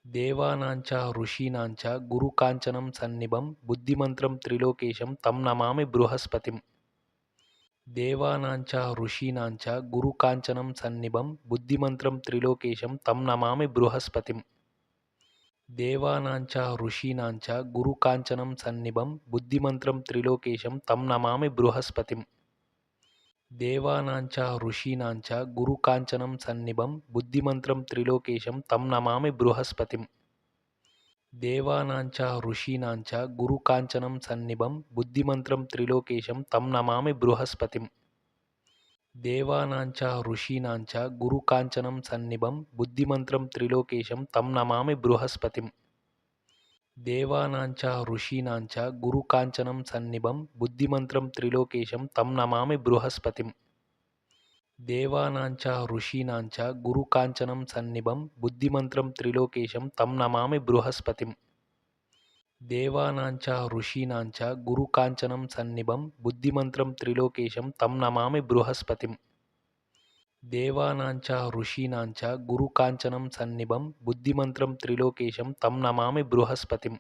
దేవానాంచ ఋషీణాంచ గురుకాంచనం సన్నిభం బుద్ధిమంత్రం త్రిలోకేశం తం నమామి బృహస్పతిం. దేవానాంచ ఋషీణాంచ గురుకాంచనం సన్నిభం బుద్ధిమంత్రం త్రిలోకేశం తం నమామి బృహస్పతిం. దేవానాంచ ఋషీణాంచ గురుకాంచనం సన్నిభం బుద్ధిమంత్రం త్రిలోకేశం తం నమామి బృహస్పతిం. దేవానాంచ ఋషీణాంచ గురుకాంచనం సన్నిభం బుద్ధిమంత్రం త్రిలోకేశం తం నమామి బృహస్పతిం. దేవానాంచ ఋషీణాంచ గురుకాంచనం సన్నిభం బుద్ధిమంత్రం త్రిలోకేశం తం నమామి బృహస్పతిం. దేవానాంచ ఋషీణాంచ గురుకాంచనం సన్నిభం బుద్ధిమంత్రం త్రిలోకేశం తం నమామి బృహస్పతిం. దేవానాంచ ఋషీణాంచ గురుకాంచనం సన్నిభం బుద్ధిమంత్రం త్రిలోకేశం తం నమామి బృహస్పతిం. దేవానాంచ ఋషీణాంచ గురుకాంచనం సన్నిభం బుద్ధిమంత్రం త్రిలోకేశం తం నమామి బృహస్పతిం. దేవానాంచ ఋషీణాంచ గురుకాంచనం సన్నిభం బుద్ధిమంత్రం త్రిలోకేశం తం నమామి బృహస్పతిం. దేవానాంచ ఋషీణాంచ గురుకాంచనం సన్నిభం బుద్ధిమంత్రం త్రిలోకేశం తం నమామి బృహస్పతిం.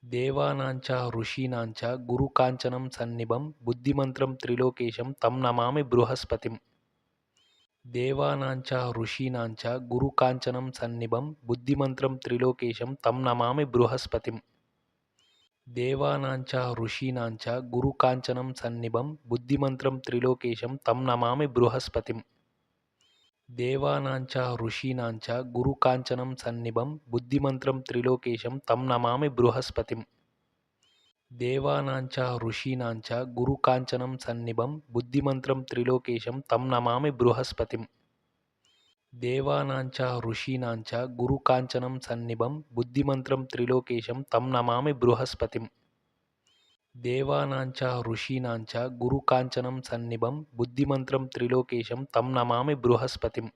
దేవానాంచ ఋషీణాంచ గురుకాంచనం సన్నిభం బుద్ధిమంత్రం త్రిలోకేశం తం నమామి బృహస్పతిం. దేవానాంచ ఋషీణాంచ గురుకాంచనం సన్నిభం బుద్ధిమంత్రం త్రిలోకేశం తం నమామి బృహస్పతిం. దేవానాంచ ఋషీణాంచ గురుకాంచనం సన్నిభం బుద్ధిమంత్రం త్రిలోకేశం తం నమామి బృహస్పతిం. దేవానాంచ ఋషీణాంచ గురుకాంచనం సన్నిభం బుద్ధిమంత్రం త్రిలోకేశం తం నమామి బృహస్పతిం. దేవానాంచ ఋషీణాంచ గురుకాంచనం సన్నిభం బుద్ధిమంత్రం త్రిలోకేశం తం నమామి బృహస్పతిం. దేవానాంచ ఋషీణాంచ గురుకాంచనం సన్నిభం బుద్ధిమంత్రం త్రిలోకేశం తం నమామి బృహస్పతిం. దేవానాంచ ఋషీణాంచ గురుకాంచనం సన్నిభం బుద్ధిమంత్రం త్రిలోకేశం తం నమామి బృహస్పతిం.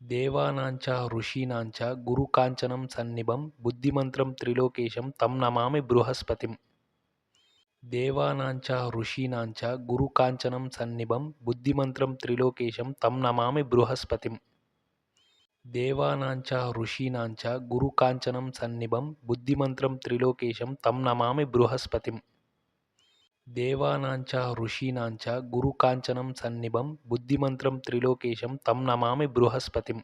దేవానాంచ ఋషీణాంచ గురుకాంచనం సన్నిభం బుద్ధిమంత్రం త్రిలోకేశం తం నమామి బృహస్పతిం. దేవానాంచ ఋషీణాంచ గురుకాంచనం సన్నిభం బుద్ధిమంత్రం త్రిలోకేశం తం నమామి బృహస్పతిం. దేవానాంచ ఋషీణాంచ గురుకాంచనం సన్నిభం బుద్ధిమంత్రం త్రిలోకేశం తం నమామి బృహస్పతిం. దేవానాంచ ఋషీణాంచ గురుకాంచనం సన్నిభం బుద్ధిమంత్రం త్రిలోకేశం తం నమామి బృహస్పతిం.